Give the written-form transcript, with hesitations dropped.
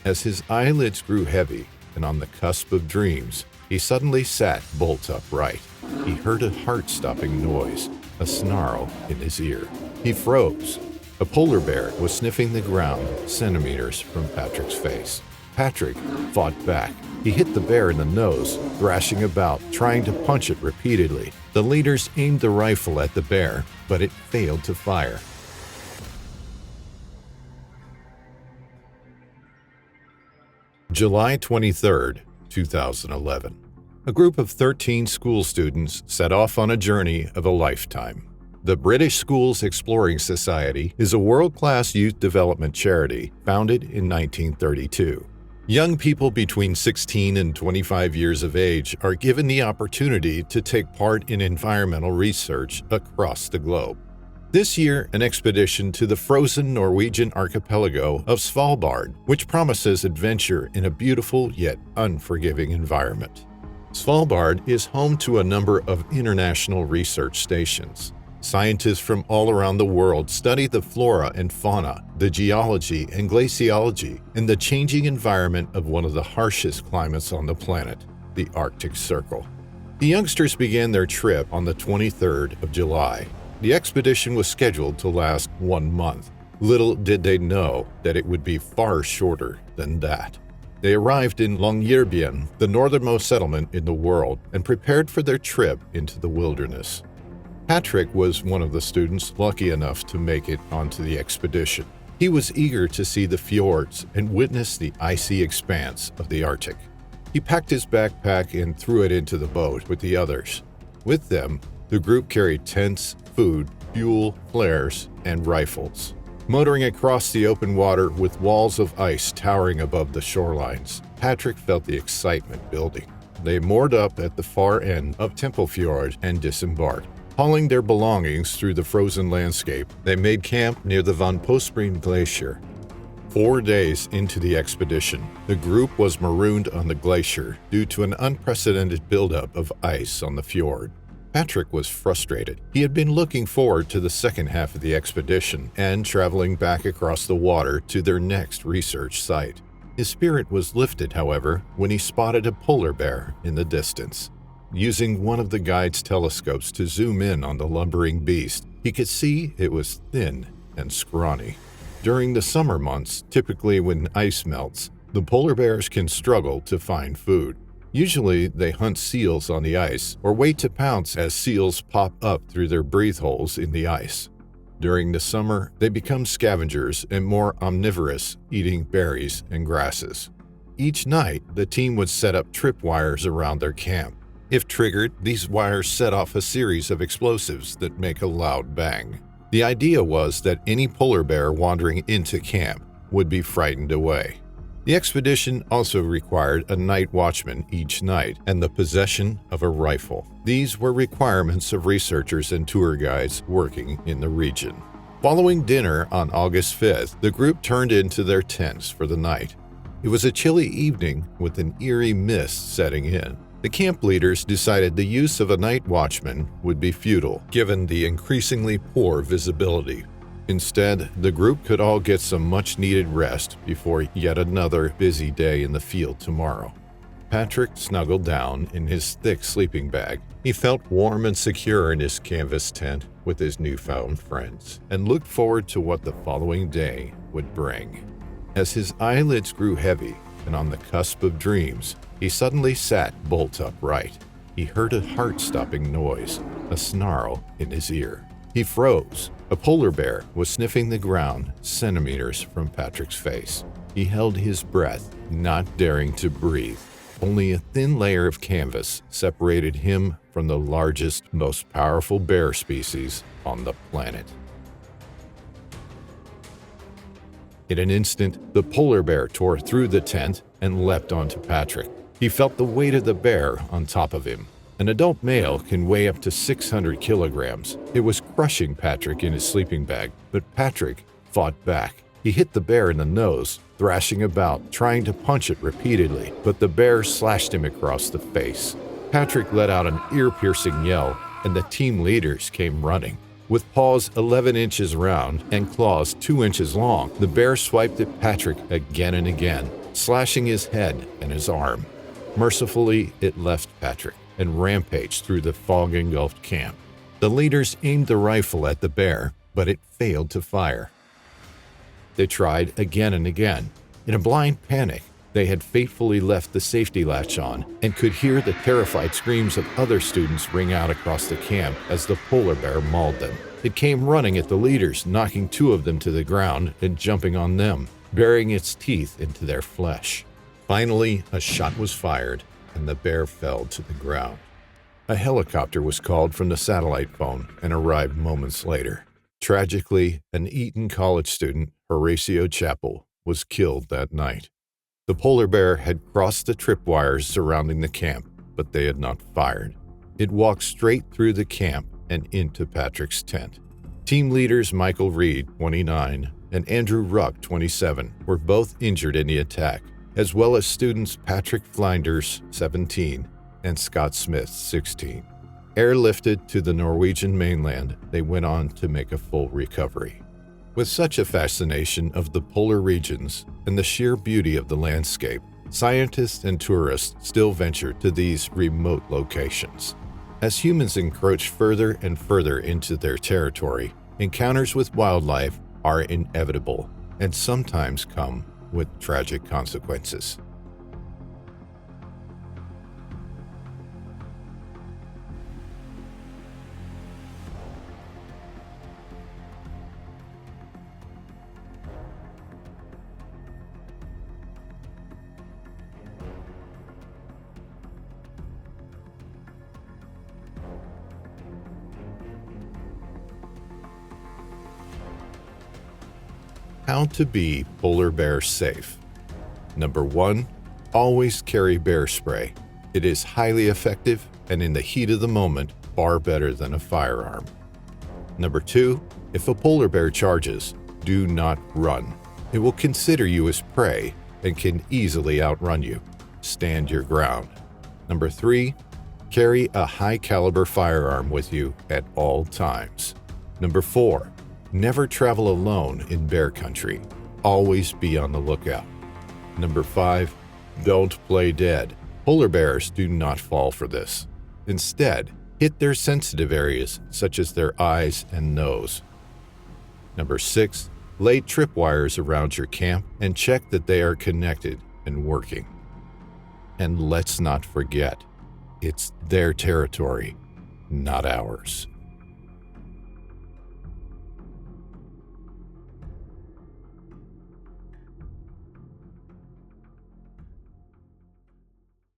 As his eyelids grew heavy and on the cusp of dreams, he suddenly sat bolt upright. He heard a heart-stopping noise, a snarl in his ear. He froze. A polar bear was sniffing the ground centimeters from Patrick's face. Patrick fought back. He hit the bear in the nose, thrashing about, trying to punch it repeatedly. The leaders aimed the rifle at the bear, but it failed to fire. July 23, 2011. A group of 13 school students set off on a journey of a lifetime. The British Schools Exploring Society is a world-class youth development charity founded in 1932. Young people between 16 and 25 years of age are given the opportunity to take part in environmental research across the globe. This year, an expedition to the frozen Norwegian archipelago of Svalbard, which promises adventure in a beautiful yet unforgiving environment. Svalbard is home to a number of international research stations. Scientists from all around the world study the flora and fauna, the geology and glaciology, and the changing environment of one of the harshest climates on the planet, the Arctic Circle. The youngsters began their trip on the 23rd of July. The expedition was scheduled to last 1 month. Little did they know that it would be far shorter than that. They arrived in Longyearbyen, the northernmost settlement in the world, and prepared for their trip into the wilderness. Patrick was one of the students lucky enough to make it onto the expedition. He was eager to see the fjords and witness the icy expanse of the Arctic. He packed his backpack and threw it into the boat with the others. With them, the group carried tents, food, fuel, flares, and rifles. Motoring across the open water with walls of ice towering above the shorelines, Patrick felt the excitement building. They moored up at the far end of Templefjord and disembarked. Hauling their belongings through the frozen landscape, they made camp near the Van Postbreen Glacier. 4 days into the expedition, the group was marooned on the glacier due to an unprecedented buildup of ice on the fjord. Patrick was frustrated. He had been looking forward to the second half of the expedition and traveling back across the water to their next research site. His spirit was lifted, however, when he spotted a polar bear in the distance. Using one of the guide's telescopes to zoom in on the lumbering beast, he could see it was thin and scrawny. During the summer months, typically when ice melts, the polar bears can struggle to find food. Usually, they hunt seals on the ice or wait to pounce as seals pop up through their breathe holes in the ice. During the summer, they become scavengers and more omnivorous, eating berries and grasses. Each night, the team would set up tripwires around their camp. If triggered, these wires set off a series of explosives that make a loud bang. The idea was that any polar bear wandering into camp would be frightened away. The expedition also required a night watchman each night and the possession of a rifle. These were requirements of researchers and tour guides working in the region. Following dinner on August 5th, the group turned into their tents for the night. It was a chilly evening with an eerie mist setting in. The camp leaders decided the use of a night watchman would be futile, given the increasingly poor visibility. Instead, the group could all get some much-needed rest before yet another busy day in the field tomorrow. Patrick snuggled down in his thick sleeping bag. He felt warm and secure in his canvas tent with his newfound friends, and looked forward to what the following day would bring. As his eyelids grew heavy and on the cusp of dreams, he suddenly sat bolt upright. He heard a heart-stopping noise, a snarl in his ear. He froze. A polar bear was sniffing the ground centimeters from Patrick's face. He held his breath, not daring to breathe. Only a thin layer of canvas separated him from the largest, most powerful bear species on the planet. In an instant, the polar bear tore through the tent and leapt onto Patrick. He felt the weight of the bear on top of him. An adult male can weigh up to 600 kilograms. It was crushing Patrick in his sleeping bag, but Patrick fought back. He hit the bear in the nose, thrashing about, trying to punch it repeatedly, but the bear slashed him across the face. Patrick let out an ear-piercing yell, and the team leaders came running. With paws 11 inches round and claws 2 inches long, the bear swiped at Patrick again and again. slashing his head and his arm. Mercifully, it left Patrick and rampaged through the fog-engulfed camp. The leaders aimed the rifle at the bear, but it failed to fire. They tried again and again. In a blind panic, they had fatefully left the safety latch on and could hear the terrified screams of other students ring out across the camp as the polar bear mauled them. It came running at the leaders, knocking 2 of them to the ground and jumping on them, burying its teeth into their flesh. Finally, a shot was fired, and the bear fell to the ground. A helicopter was called from the satellite phone and arrived moments later. Tragically, an Eton College student, Horatio Chappell, was killed that night. The polar bear had crossed the tripwires surrounding the camp, but they had not fired. It walked straight through the camp and into Patrick's tent. Team leaders Michael Reed, 29, and Andrew Ruck, 27, were both injured in the attack, as well as students Patrick Flinders, 17, and Scott Smith, 16. Airlifted to the Norwegian mainland, they went on to make a full recovery. With such a fascination of the polar regions and the sheer beauty of the landscape, scientists and tourists still venture to these remote locations. As humans encroach further and further into their territory, encounters with wildlife are inevitable and sometimes come with tragic consequences. How to be polar bear safe. Number 1, always carry bear spray. It is highly effective and in the heat of the moment, far better than a firearm. Number 2, if a polar bear charges, do not run. It will consider you as prey and can easily outrun you. Stand your ground. Number 3, carry a high-caliber firearm with you at all times. Number 4, never travel alone in bear country. Always be on the lookout. Number 5, don't play dead. Polar bears do not fall for this. Instead, hit their sensitive areas such as their eyes and nose. Number 6, lay tripwires around your camp and check that they are connected and working. And let's not forget, it's their territory, not ours.